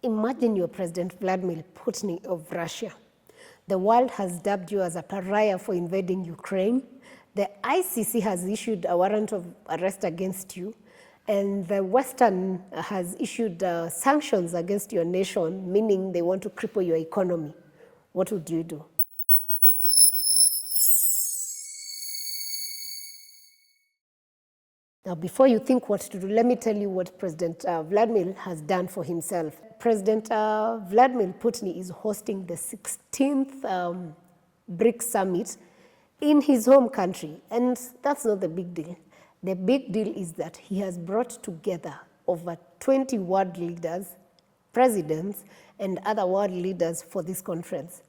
Imagine you're President Vladimir Putin of Russia. The world has dubbed you as a pariah for invading Ukraine. The ICC has issued a warrant of arrest against you, and the Western has issued sanctions against your nation, meaning they want to cripple your economy. What would you do? Now, before you think what to do, let me tell you what President Vladimir has done for himself. President Vladimir Putin is hosting the 16th BRICS summit in his home country, and that's not the big deal. The big deal is that he has brought together over 20 world leaders, presidents, and other world leaders for this conference.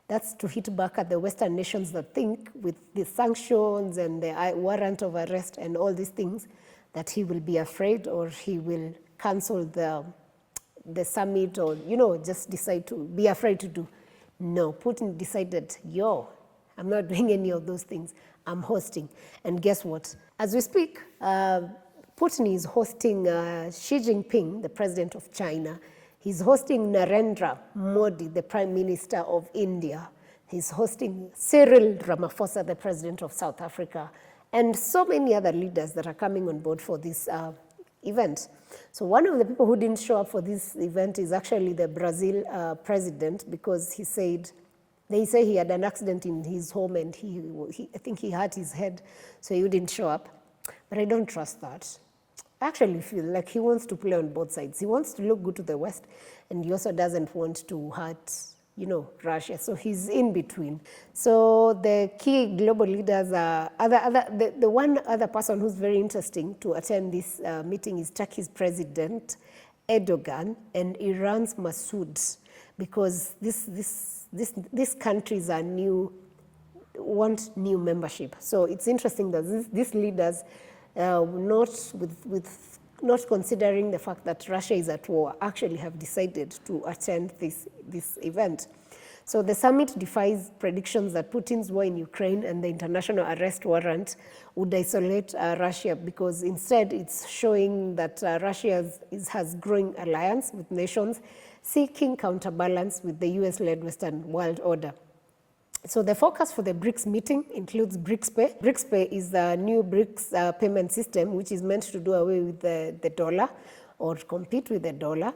That's to hit back at the Western nations that think with the sanctions and the warrant of arrest and all these things that he will be afraid or he will cancel the summit or, just decide to be afraid to do. No, Putin decided, I'm not doing any of those things. I'm hosting. And guess what? As we speak, Putin is hosting Xi Jinping, the president of China. He's hosting Narendra Modi, the Prime Minister of India. He's hosting Cyril Ramaphosa, the President of South Africa, and so many other leaders that are coming on board for this event. So one of the people who didn't show up for this event is actually the Brazil president, because they say he had an accident in his home and I think he hurt his head, so he didn't show up. But I don't trust that. I actually feel like he wants to play on both sides. He wants to look good to the West, and he also doesn't want to hurt, Russia. So he's in between. So the key global leaders are the one other person who's very interesting to attend this meeting is Turkey's President Erdogan and Iran's Masoud, because these countries are want new membership. So it's interesting that these leaders, not considering the fact that Russia is at war, actually have decided to attend this event. So the summit defies predictions that Putin's war in Ukraine and the international arrest warrant would isolate Russia, because instead it's showing that Russia has growing alliance with nations seeking counterbalance with the US-led Western world order. So the focus for the BRICS meeting includes BRICS Pay. BRICS Pay is the new BRICS payment system, which is meant to do away with the dollar or compete with the dollar.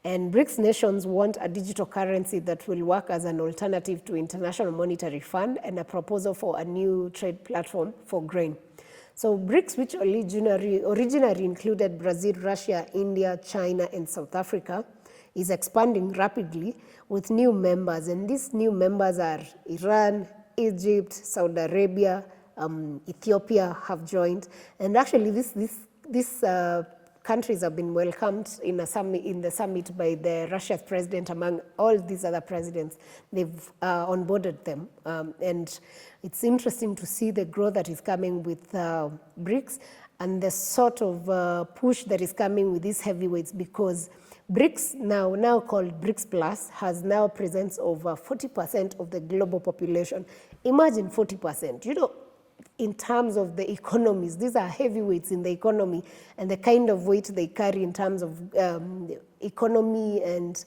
And BRICS nations want a digital currency that will work as an alternative to International Monetary Fund and a proposal for a new trade platform for grain. So BRICS, which originally included Brazil, Russia, India, China, and South Africa, is expanding rapidly with new members, and these new members are Iran, Egypt, Saudi Arabia, Ethiopia have joined, and actually these countries have been welcomed in the summit by the Russia's president among all these other presidents. They've onboarded them, and it's interesting to see the growth that is coming with BRICS and the sort of push that is coming with these heavyweights, because BRICS, now called BRICS Plus, has now presents over 40% of the global population. Imagine 40%. In terms of the economies, these are heavyweights in the economy, and the kind of weight they carry in terms of economy and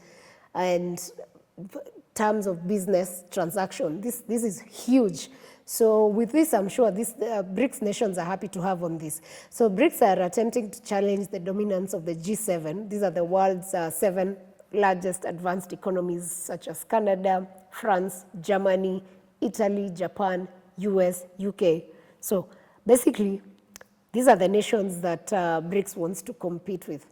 terms of business transaction. This is huge. So with this, I'm sure BRICS nations are happy to have on this. So BRICS are attempting to challenge the dominance of the G7. These are the world's 7 largest advanced economies, such as Canada, France, Germany, Italy, Japan, US, UK. So basically, these are the nations that BRICS wants to compete with.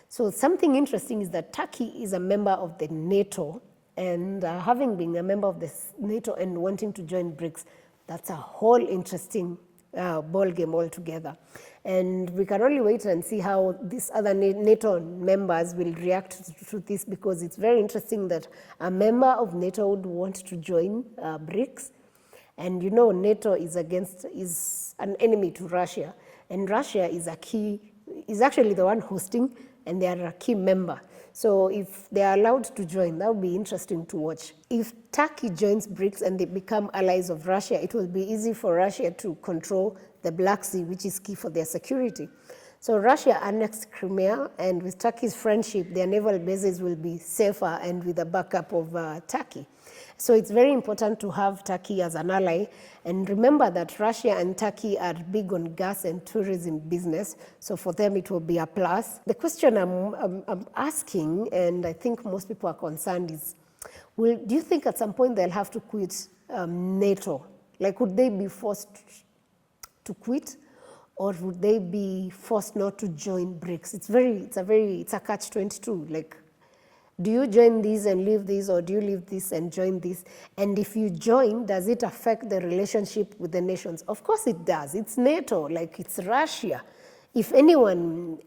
So something interesting is that Turkey is a member of the NATO, and having been a member of the NATO and wanting to join BRICS, that's a whole interesting ball game altogether. And we can only wait and see how these other NATO members will react to this, because it's very interesting that a member of NATO would want to join BRICS. And NATO is an enemy to Russia. And Russia is actually the one hosting, and they are a key member. So if they are allowed to join, that would be interesting to watch. If Turkey joins BRICS and they become allies of Russia, it will be easy for Russia to control the Black Sea, which is key for their security. So Russia annexed Crimea, and with Turkey's friendship, their naval bases will be safer and with the backup of Turkey. So it's very important to have Turkey as an ally. And remember that Russia and Turkey are big on gas and tourism business. So for them, it will be a plus. The question I'm asking, and I think most people are concerned, is, do you think at some point they'll have to quit NATO? Like, would they be forced to quit? Or would they be forced not to join BRICS? It's a catch-22. Like, do you join these and leave these, or do you leave this and join this? And if you join, does it affect the relationship with the nations? Of course it does. It's NATO, like it's Russia. If anyone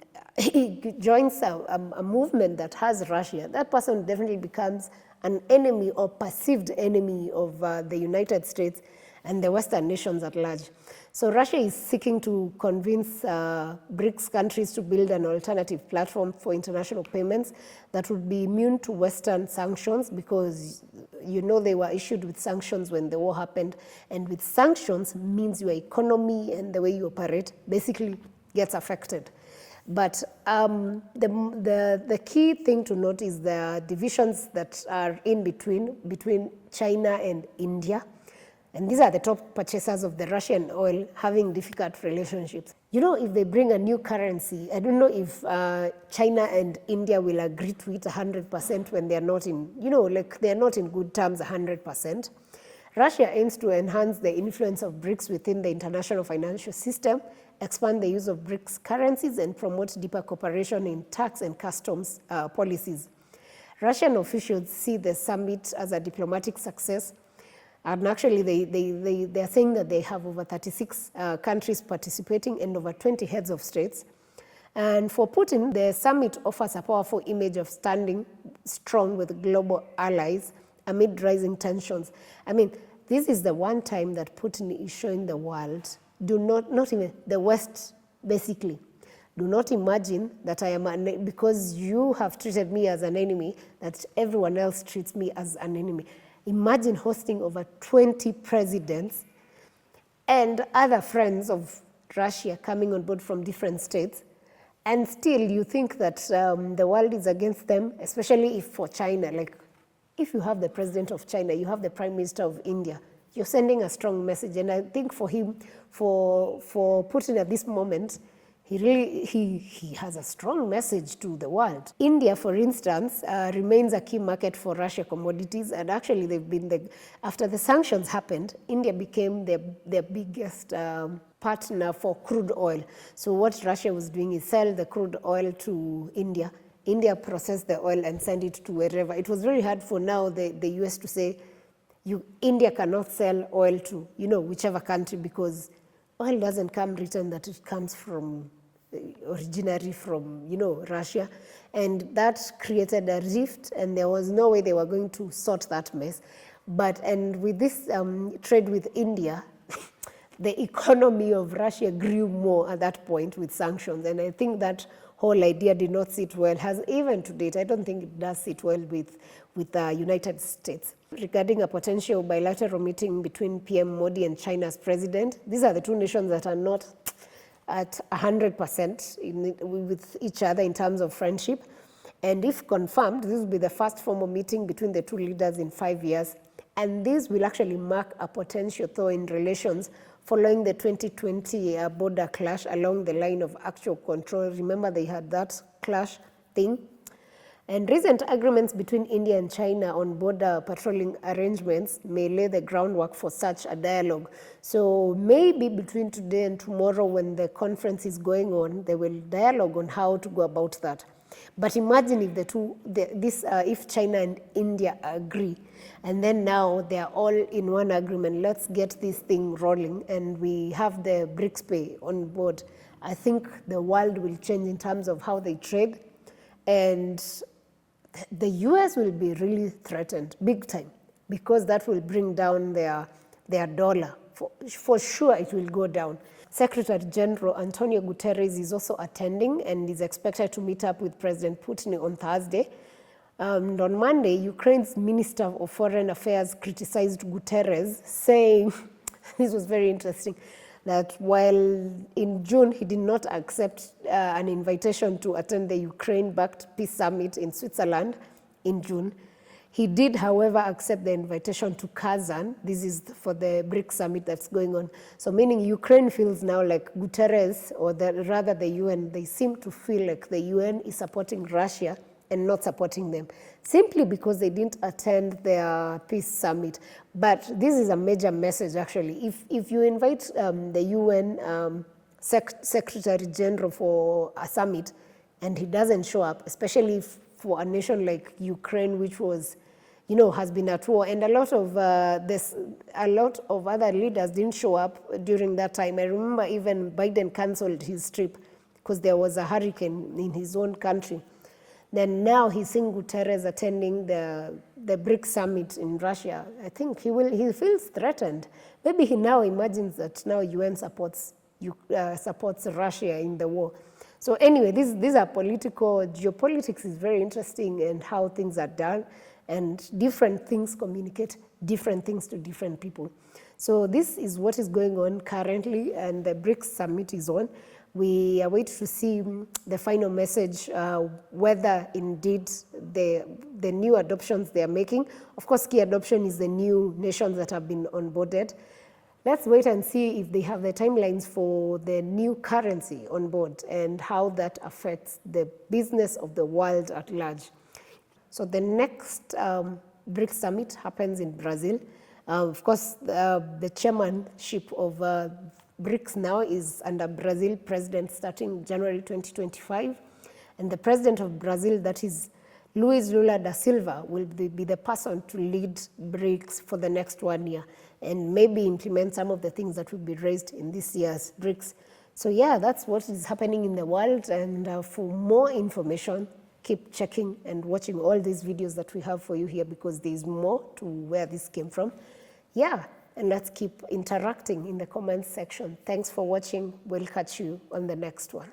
joins a movement that has Russia, that person definitely becomes an enemy or perceived enemy of the United States and the Western nations at large. So Russia is seeking to convince BRICS countries to build an alternative platform for international payments that would be immune to Western sanctions, because you know they were issued with sanctions when the war happened, and with sanctions means your economy and the way you operate basically gets affected. But the key thing to note is the divisions that are in between China and India. And these are the top purchasers of the Russian oil, having difficult relationships. You know, if they bring a new currency, I don't know if China and India will agree to it 100% when they're not in, they're not in good terms 100%. Russia aims to enhance the influence of BRICS within the international financial system, expand the use of BRICS currencies, and promote deeper cooperation in tax and customs policies. Russian officials see the summit as a diplomatic success. And actually, they're saying that they have over 36 countries participating and over 20 heads of states. And for Putin, the summit offers a powerful image of standing strong with global allies amid rising tensions. I mean, this is the one time that Putin is showing the world, not even the West, basically. Do not imagine that I am, because you have treated me as an enemy, that everyone else treats me as an enemy. Imagine hosting over 20 presidents and other friends of Russia coming on board from different states, and still you think that the world is against them, especially if for China. Like, if you have the president of China, you have the prime minister of India, you're sending a strong message. And I think for him, for Putin at this moment, he has a strong message to the world. India, for instance, remains a key market for Russia commodities, and actually they've been after the sanctions happened, India became their biggest partner for crude oil. So what Russia was doing is sell the crude oil to India. India processed the oil and sent it to wherever. It was very hard for now the US to say, India cannot sell oil to whichever country, because oil doesn't come written that it comes from originally from Russia, and that created a rift, and there was no way they were going to sort that mess. And with this trade with India, the economy of Russia grew more at that point with sanctions, and I think that whole idea did not sit well. Has even to date, I don't think it does sit well with the United States. Regarding a potential bilateral meeting between PM Modi and China's president, these are the two nations that are not at 100% with each other in terms of friendship. And if confirmed, this will be the first formal meeting between the two leaders in 5 years. And this will actually mark a potential thaw in relations following the 2020 border clash along the line of actual control. Remember, they had that clash thing. And recent agreements between India and China on border patrolling arrangements may lay the groundwork for such a dialogue. So maybe between today and tomorrow, when the conference is going on, they will dialogue on how to go about that. But imagine if if China and India agree, and then now they are all in one agreement, let's get this thing rolling, and we have the BRICS pay on board. I think the world will change in terms of how they trade, and the US will be really threatened big time, because that will bring down their dollar. For sure it will go down. Secretary General Antonio Guterres is also attending and is expected to meet up with President Putin on Thursday. And on Monday, Ukraine's Minister of Foreign Affairs criticized Guterres, saying, this was very interesting, that while in June he did not accept an invitation to attend the Ukraine-backed peace summit in Switzerland in June, he did, however, accept the invitation to Kazan. This is for the BRICS summit that's going on. So meaning Ukraine feels now like Guterres, or rather the UN, they seem to feel like the UN is supporting Russia and not supporting them, simply because they didn't attend their peace summit. But this is a major message, actually. If you invite the UN Secretary General for a summit and he doesn't show up, especially for a nation like Ukraine, which was, has been at war, and a lot of other leaders didn't show up during that time. I remember even Biden canceled his trip because there was a hurricane in his own country. Then now he's seeing Guterres attending the BRICS summit in Russia. I think he feels threatened. Maybe he now imagines that now UN supports Russia in the war. So anyway, these are political. Geopolitics is very interesting, and how things are done, and different things communicate different things to different people. So this is what is going on currently, and the BRICS summit is on. We are waiting to see the final message, whether indeed the new adoptions they are making. Of course, key adoption is the new nations that have been onboarded. Let's wait and see if they have the timelines for the new currency on board and how that affects the business of the world at large. So the next BRICS summit happens in Brazil. Of course, the chairmanship of BRICS now is under Brazil president starting January 2025. And the president of Brazil, that is Luiz Lula da Silva, will be the person to lead BRICS for the next 1 year and maybe implement some of the things that will be raised in this year's BRICS. So yeah, that's what is happening in the world. And for more information, keep checking and watching all these videos that we have for you here, because there's more to where this came from. Yeah, and let's keep interacting in the comments section. Thanks for watching. We'll catch you on the next one.